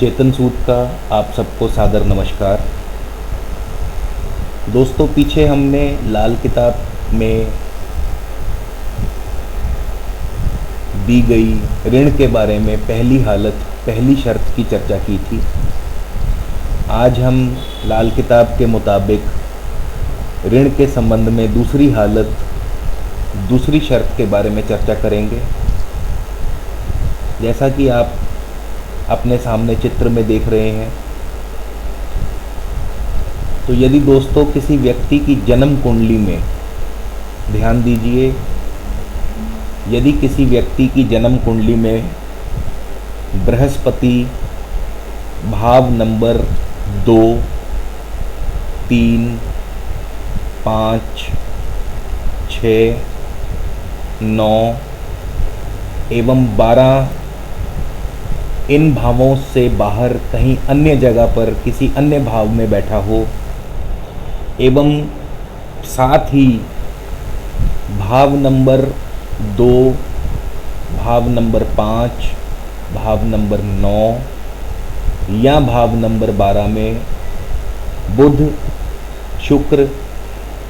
चेतन सूद का आप सबको सादर नमस्कार। दोस्तों, पीछे हमने लाल किताब में दी गई ऋण के बारे में पहली हालत, पहली शर्त की चर्चा की थी। आज हम लाल किताब के मुताबिक ऋण के संबंध में दूसरी हालत, दूसरी शर्त के बारे में चर्चा करेंगे। जैसा कि आप अपने सामने चित्र में देख रहे हैं, तो यदि दोस्तों किसी व्यक्ति की जन्म कुंडली में, ध्यान दीजिए, यदि किसी व्यक्ति की जन्म कुंडली में बृहस्पति भाव नंबर 2, 3, 5, 6, 9 एवं 12 इन भावों से बाहर कहीं अन्य जगह पर किसी अन्य भाव में बैठा हो, एवं साथ ही भाव नंबर 2, भाव नंबर 5, भाव नंबर 9 या भाव नंबर 12 में बुध, शुक्र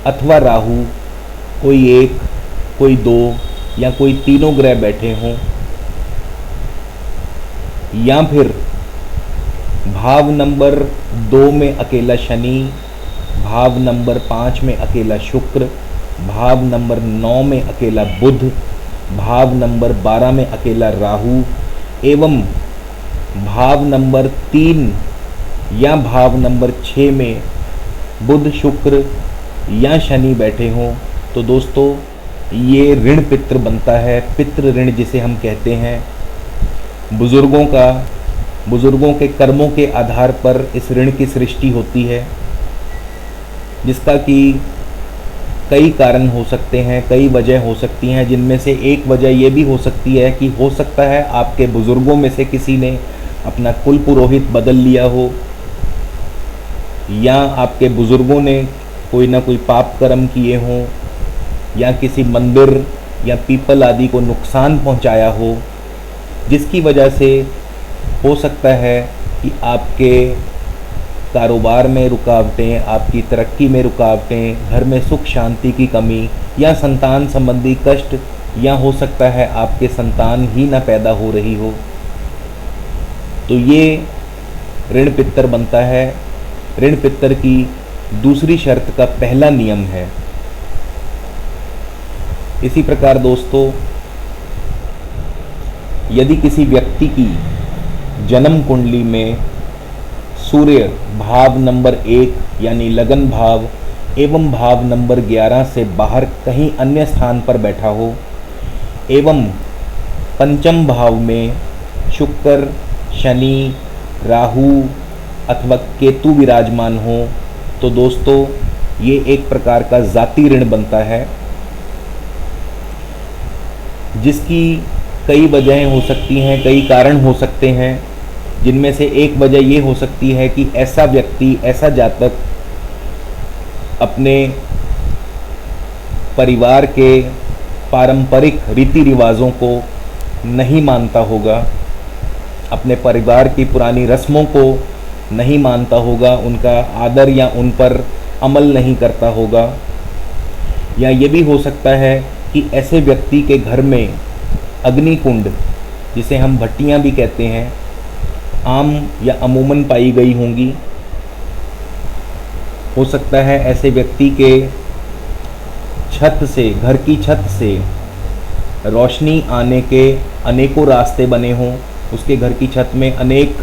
अथवा राहु, कोई एक, कोई दो या कोई तीनों ग्रह बैठे हों, या फिर भाव नंबर 2 में अकेला शनि, भाव नंबर 5 में अकेला शुक्र, भाव नंबर 9 में अकेला बुध, भाव नंबर 12 में अकेला राहु एवं भाव नंबर 3 या भाव नंबर 6 में बुध, शुक्र या शनि बैठे हों, तो दोस्तों ये ऋण पित्र बनता है। पितृ ऋण जिसे हम कहते हैं, बुजुर्गों के कर्मों के आधार पर इस ऋण की सृष्टि होती है, जिसका कि कई कारण हो सकते हैं, कई वजह हो सकती हैं। जिनमें से एक वजह ये भी हो सकती है कि हो सकता है आपके बुजुर्गों में से किसी ने अपना कुल पुरोहित बदल लिया हो, या आपके बुजुर्गों ने कोई ना कोई पाप कर्म किए हों, या किसी मंदिर या पीपल आदि को नुकसान पहुंचाया हो, जिसकी वजह से हो सकता है कि आपके कारोबार में रुकावटें, आपकी तरक्की में रुकावटें, घर में सुख शांति की कमी या संतान संबंधी कष्ट, या हो सकता है आपके संतान ही ना पैदा हो रही हो, तो ये ऋण पितर बनता है। ऋण पितर की दूसरी शर्त का पहला नियम है। इसी प्रकार दोस्तों, यदि किसी व्यक्ति की जन्म कुंडली में सूर्य भाव नंबर 1 यानी लगन भाव एवं भाव नंबर 11 से बाहर कहीं अन्य स्थान पर बैठा हो, एवं पंचम भाव में शुक्र, शनि, राहु अथवा केतु विराजमान हो, तो दोस्तों ये एक प्रकार का जाति ऋण बनता है, जिसकी कई वजहें हो सकती हैं, कई कारण हो सकते हैं। जिनमें से एक वजह ये हो सकती है कि ऐसा व्यक्ति, ऐसा जातक अपने परिवार के पारंपरिक रीति रिवाजों को नहीं मानता होगा, अपने परिवार की पुरानी रस्मों को नहीं मानता होगा, उनका आदर या उन पर अमल नहीं करता होगा। या ये भी हो सकता है कि ऐसे व्यक्ति के घर में अग्निकुंड, जिसे हम भट्टियाँ भी कहते हैं, आम या अमूमन पाई गई होंगी। हो सकता है ऐसे व्यक्ति के छत से, घर की छत से रोशनी आने के अनेकों रास्ते बने हों, उसके घर की छत में अनेक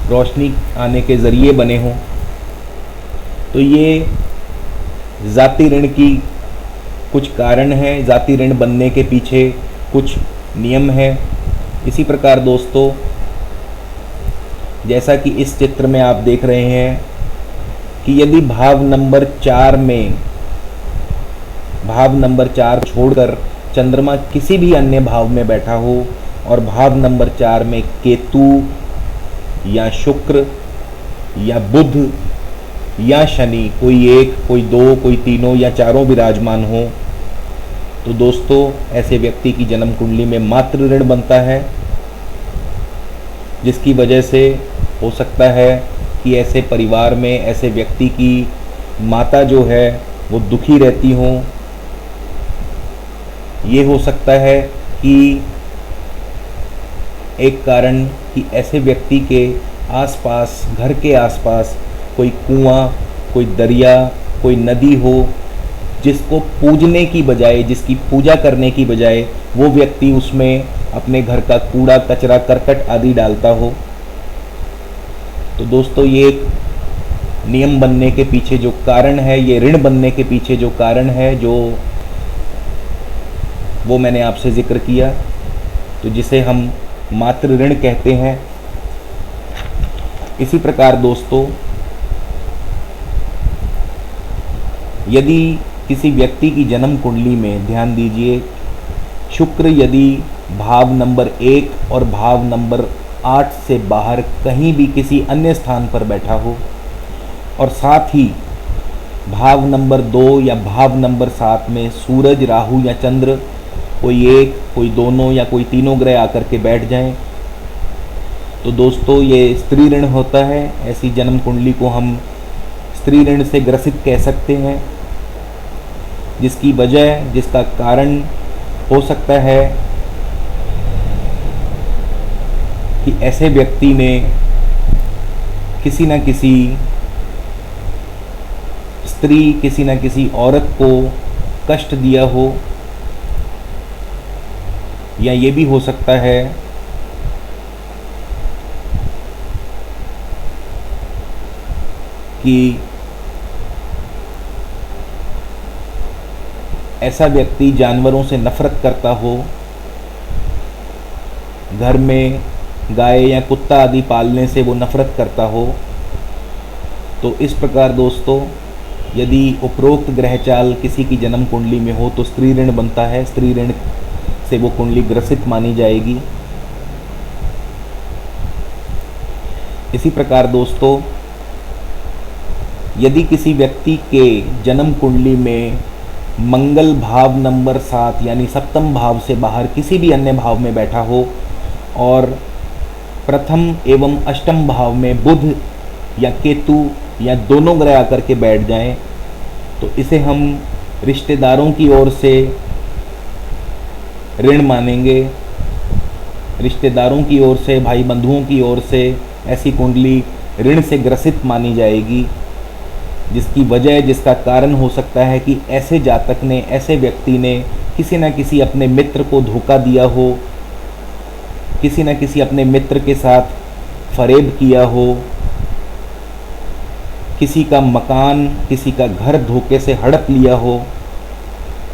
रोशनी आने के ज़रिए बने हों, तो ये जाति ऋण की कुछ कारण हैं, जाति ऋण बनने के पीछे कुछ नियम हैं। इसी प्रकार दोस्तों, जैसा कि इस चित्र में आप देख रहे हैं कि यदि भाव नंबर 4 में, भाव नंबर 4 छोड़कर चंद्रमा किसी भी अन्य भाव में बैठा हो, और भाव नंबर 4 में केतु या शुक्र या बुध या शनि, कोई एक, कोई दो, कोई तीनों या चारों विराजमान हो, तो दोस्तों ऐसे व्यक्ति की जन्म कुंडली में मातृ ऋण बनता है। जिसकी वजह से हो सकता है कि ऐसे परिवार में ऐसे व्यक्ति की माता जो है वो दुखी रहती हों। ये हो सकता है कि एक कारण कि ऐसे व्यक्ति के आसपास, घर के आसपास कोई कुआं, कोई दरिया, कोई नदी हो, जिसको पूजने की बजाय, जिसकी पूजा करने की बजाय वो व्यक्ति उसमें अपने घर का कूड़ा कचरा करकट आदि डालता हो। तो दोस्तों, ये एक नियम बनने के पीछे जो कारण है, ये ऋण बनने के पीछे जो कारण है, जो वो मैंने आपसे जिक्र किया, तो जिसे हम मातृ ऋण कहते हैं। इसी प्रकार दोस्तों, यदि किसी व्यक्ति की जन्म कुंडली में, ध्यान दीजिए, शुक्र यदि भाव नंबर 1 और भाव नंबर 8 से बाहर कहीं भी किसी अन्य स्थान पर बैठा हो, और साथ ही भाव नंबर 2 या भाव नंबर 7 में सूरज, राहु या चंद्र, कोई एक, कोई दोनों या कोई तीनों ग्रह आकर के बैठ जाएं, तो दोस्तों ये स्त्री ऋण होता है। ऐसी जन्म कुंडली को हम स्त्री ऋण से ग्रसित कह सकते हैं, जिसकी वजह, जिसका कारण हो सकता है कि ऐसे व्यक्ति ने किसी न किसी स्त्री, किसी न किसी औरत को कष्ट दिया हो, या ये भी हो सकता है कि ऐसा व्यक्ति जानवरों से नफरत करता हो, घर में गाय या कुत्ता आदि पालने से वो नफरत करता हो। तो इस प्रकार दोस्तों, यदि उपरोक्त ग्रहचाल किसी की जन्म कुंडली में हो तो स्त्री ऋण बनता है, स्त्री ऋण से वो कुंडली ग्रसित मानी जाएगी। इसी प्रकार दोस्तों, यदि किसी व्यक्ति के जन्म कुंडली में मंगल भाव नंबर 7 यानी सप्तम भाव से बाहर किसी भी अन्य भाव में बैठा हो, और प्रथम एवं अष्टम भाव में बुध या केतु या दोनों ग्रह आकर के बैठ जाएं, तो इसे हम रिश्तेदारों की ओर से ऋण मानेंगे। रिश्तेदारों की ओर से, भाई बंधुओं की ओर से ऐसी कुंडली ऋण से ग्रसित मानी जाएगी, जिसकी वजह, जिसका कारण हो सकता है कि ऐसे जातक ने, ऐसे व्यक्ति ने किसी न किसी अपने मित्र को धोखा दिया हो, किसी न किसी अपने मित्र के साथ फरेब किया हो, किसी का मकान, किसी का घर धोखे से हड़प लिया हो,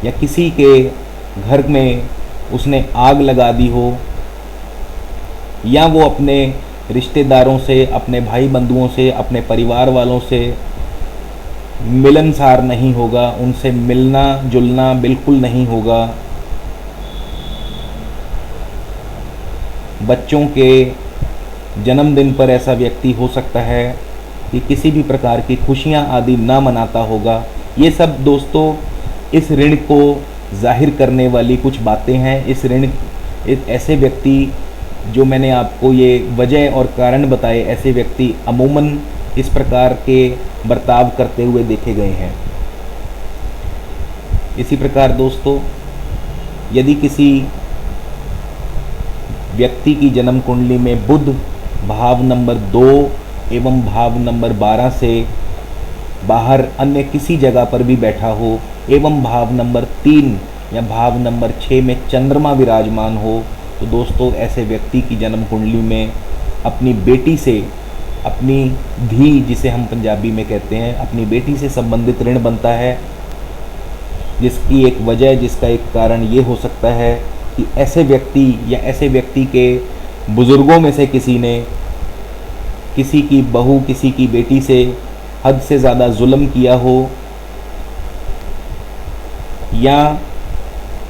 या किसी के घर में उसने आग लगा दी हो, या वो अपने रिश्तेदारों से, अपने भाई बंधुओं से, अपने परिवार वालों से मिलनसार नहीं होगा, उनसे मिलना जुलना बिल्कुल नहीं होगा। बच्चों के जन्मदिन पर ऐसा व्यक्ति हो सकता है कि किसी भी प्रकार की खुशियां आदि ना मनाता होगा। ये सब दोस्तों इस ऋण को जाहिर करने वाली कुछ बातें हैं। इस ऋण, ऐसे व्यक्ति जो मैंने आपको ये वजह और कारण बताए, ऐसे व्यक्ति अमूमन इस प्रकार के बर्ताव करते हुए देखे गए हैं। इसी प्रकार दोस्तों, यदि किसी व्यक्ति की जन्म कुंडली में बुध भाव नंबर 2 एवं भाव नंबर 12 से बाहर अन्य किसी जगह पर भी बैठा हो, एवं भाव नंबर 3 या भाव नंबर 6 में चंद्रमा विराजमान हो, तो दोस्तों ऐसे व्यक्ति की जन्म कुंडली में अपनी बेटी से, अपनी धी, जिसे हम पंजाबी में कहते हैं, अपनी बेटी से संबंधित ऋण बनता है, जिसकी एक वजह, जिसका एक कारण ये हो सकता है कि ऐसे व्यक्ति या ऐसे व्यक्ति के बुज़ुर्गों में से किसी ने किसी की बहू, किसी की बेटी से हद से ज़्यादा जुल्म किया हो, या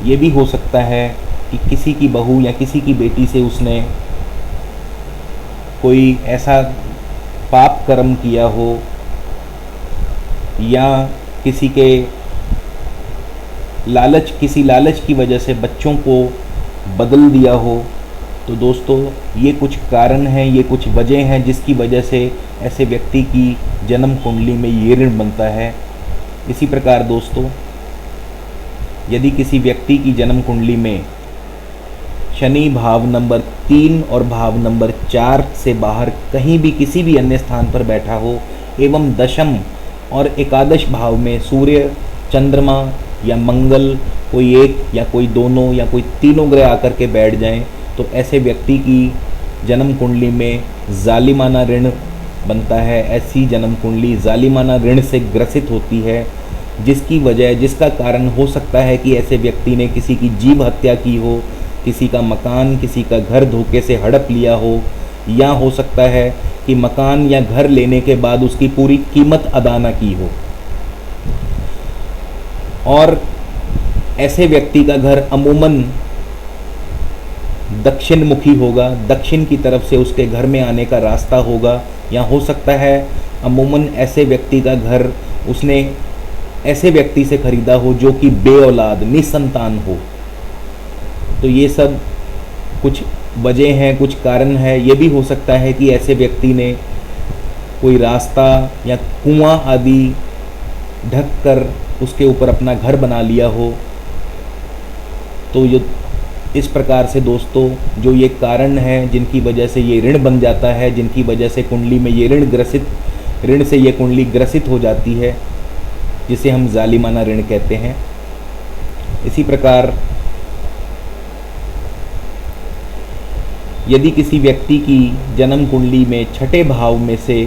ये भी हो सकता है कि किसी की बहू या किसी की बेटी से उसने कोई ऐसा पाप कर्म किया हो, या किसी के लालच, किसी लालच की वजह से बच्चों को बदल दिया हो, तो दोस्तों ये कुछ कारण हैं, ये कुछ वजह हैं जिसकी वजह से ऐसे व्यक्ति की जन्म कुंडली में ये ऋण बनता है। इसी प्रकार दोस्तों, यदि किसी व्यक्ति की जन्म कुंडली में शनि भाव नंबर 3 और भाव नंबर 4 से बाहर कहीं भी किसी भी अन्य स्थान पर बैठा हो एवं दशम और एकादश भाव में सूर्य, चंद्रमा या मंगल, कोई एक या कोई दोनों या कोई तीनों ग्रह आकर के बैठ जाएं, तो ऐसे व्यक्ति की जन्म कुंडली में जालिमाना ऋण बनता है। ऐसी जन्म कुंडली जालिमाना ऋण से ग्रसित होती है, जिसकी वजह, जिसका कारण हो सकता है कि ऐसे व्यक्ति ने किसी की जीव हत्या की हो, किसी का मकान, किसी का घर धोखे से हड़प लिया हो, या हो सकता है कि मकान या घर लेने के बाद उसकी पूरी कीमत अदा न की हो। और ऐसे व्यक्ति का घर अमूमन दक्षिण मुखी होगा, दक्षिण की तरफ से उसके घर में आने का रास्ता होगा, या हो सकता है अमूमन ऐसे व्यक्ति का घर उसने ऐसे व्यक्ति से खरीदा हो जो कि बेऔलाद, निसंतान हो। तो ये सब कुछ वजह हैं, कुछ कारण है। ये भी हो सकता है कि ऐसे व्यक्ति ने कोई रास्ता या कुआं आदि ढक कर उसके ऊपर अपना घर बना लिया हो। तो ये इस प्रकार से दोस्तों, जो ये कारण हैं जिनकी वजह से ये ऋण बन जाता है, जिनकी वजह से कुंडली में ये ऋण से ये कुंडली ग्रसित हो जाती है, जिसे हम जालिमाना ऋण कहते हैं। इसी प्रकार यदि किसी व्यक्ति की जन्म कुंडली में छठे भाव में से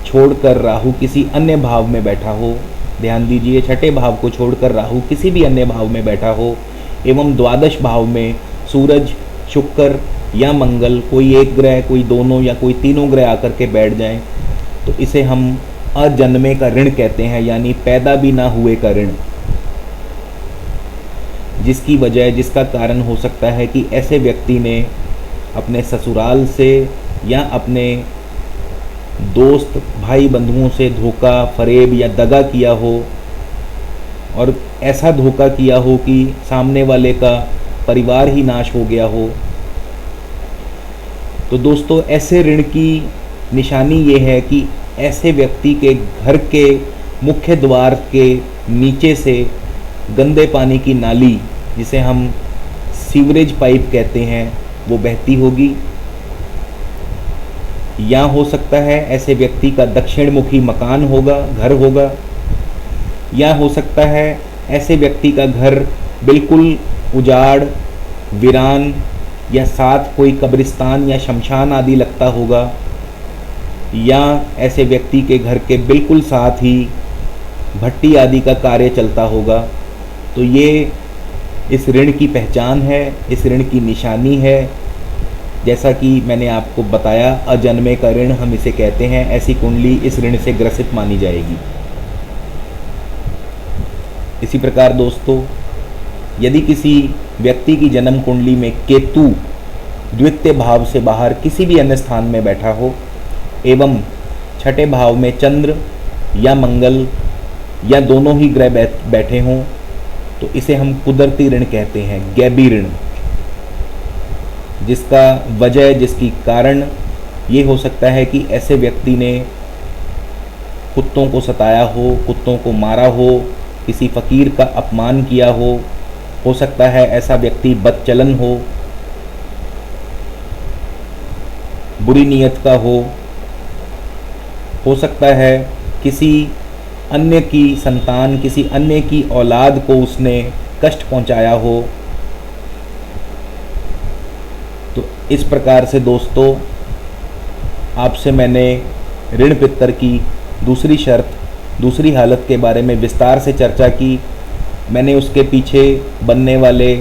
छोड़कर राहु किसी अन्य भाव में बैठा हो, ध्यान दीजिए, छठे भाव को छोड़कर राहु किसी भी अन्य भाव में बैठा हो एवं द्वादश भाव में सूरज, शुक्र या मंगल, कोई एक ग्रह, कोई दोनों या कोई तीनों ग्रह आकर के बैठ जाएं, तो इसे हम अजन्मे का ऋण कहते हैं, यानी पैदा भी ना हुए का ऋण। जिसकी वजह, जिसका कारण हो सकता है कि ऐसे व्यक्ति ने अपने ससुराल से या अपने दोस्त, भाई बंधुओं से धोखा, फरेब या दगा किया हो, और ऐसा धोखा किया हो कि सामने वाले का परिवार ही नाश हो गया हो। तो दोस्तों, ऐसे ऋण की निशानी ये है कि ऐसे व्यक्ति के घर के मुख्य द्वार के नीचे से गंदे पानी की नाली, जिसे हम सीवरेज पाइप कहते हैं, वो बहती होगी। या हो सकता है ऐसे व्यक्ति का दक्षिण मुखी मकान होगा, घर होगा। या हो सकता है ऐसे व्यक्ति का घर बिल्कुल उजाड़, वीरान, या साथ कोई कब्रिस्तान या शमशान आदि लगता होगा। या ऐसे व्यक्ति के घर के बिल्कुल साथ ही भट्टी आदि का कार्य चलता होगा। तो ये इस ऋण की पहचान है, इस ऋण की निशानी है। जैसा कि मैंने आपको बताया, अजन्मे का ऋण हम इसे कहते हैं। ऐसी कुंडली इस ऋण से ग्रसित मानी जाएगी। इसी प्रकार दोस्तों, यदि किसी व्यक्ति की जन्म कुंडली में केतु द्वितीय भाव से बाहर किसी भी अन्य स्थान में बैठा हो एवं छठे भाव में चंद्र या मंगल या दोनों ही ग्रह बैठे हों, तो इसे हम कुदरती ऋण कहते हैं, गैबी ऋण। जिसका वजह, जिसकी कारण ये हो सकता है कि ऐसे व्यक्ति ने कुत्तों को सताया हो, कुत्तों को मारा हो, किसी फ़कीर का अपमान किया हो सकता है ऐसा व्यक्ति बदचलन हो, बुरी नीयत का हो सकता है किसी अन्य की संतान, किसी अन्य की औलाद को उसने कष्ट पहुंचाया हो। तो इस प्रकार से दोस्तों, आपसे मैंने ऋण पितर की दूसरी शर्त, दूसरी हालत के बारे में विस्तार से चर्चा की। मैंने उसके पीछे बनने वाले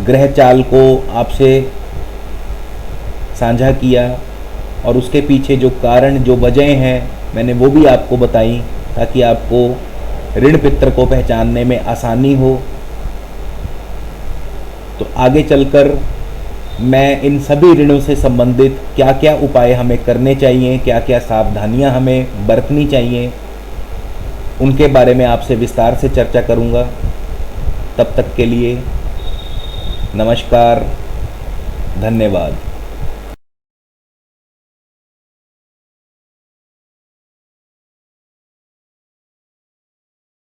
ग्रह चाल को आपसे साझा किया, और उसके पीछे जो कारण, जो वजह हैं, मैंने वो भी आपको बताई, ताकि आपको ऋण पितर को पहचानने में आसानी हो। तो आगे चलकर मैं इन सभी ऋणों से संबंधित क्या क्या उपाय हमें करने चाहिए, क्या क्या सावधानियां हमें बरतनी चाहिए, उनके बारे में आपसे विस्तार से चर्चा करूंगा। तब तक के लिए नमस्कार, धन्यवाद।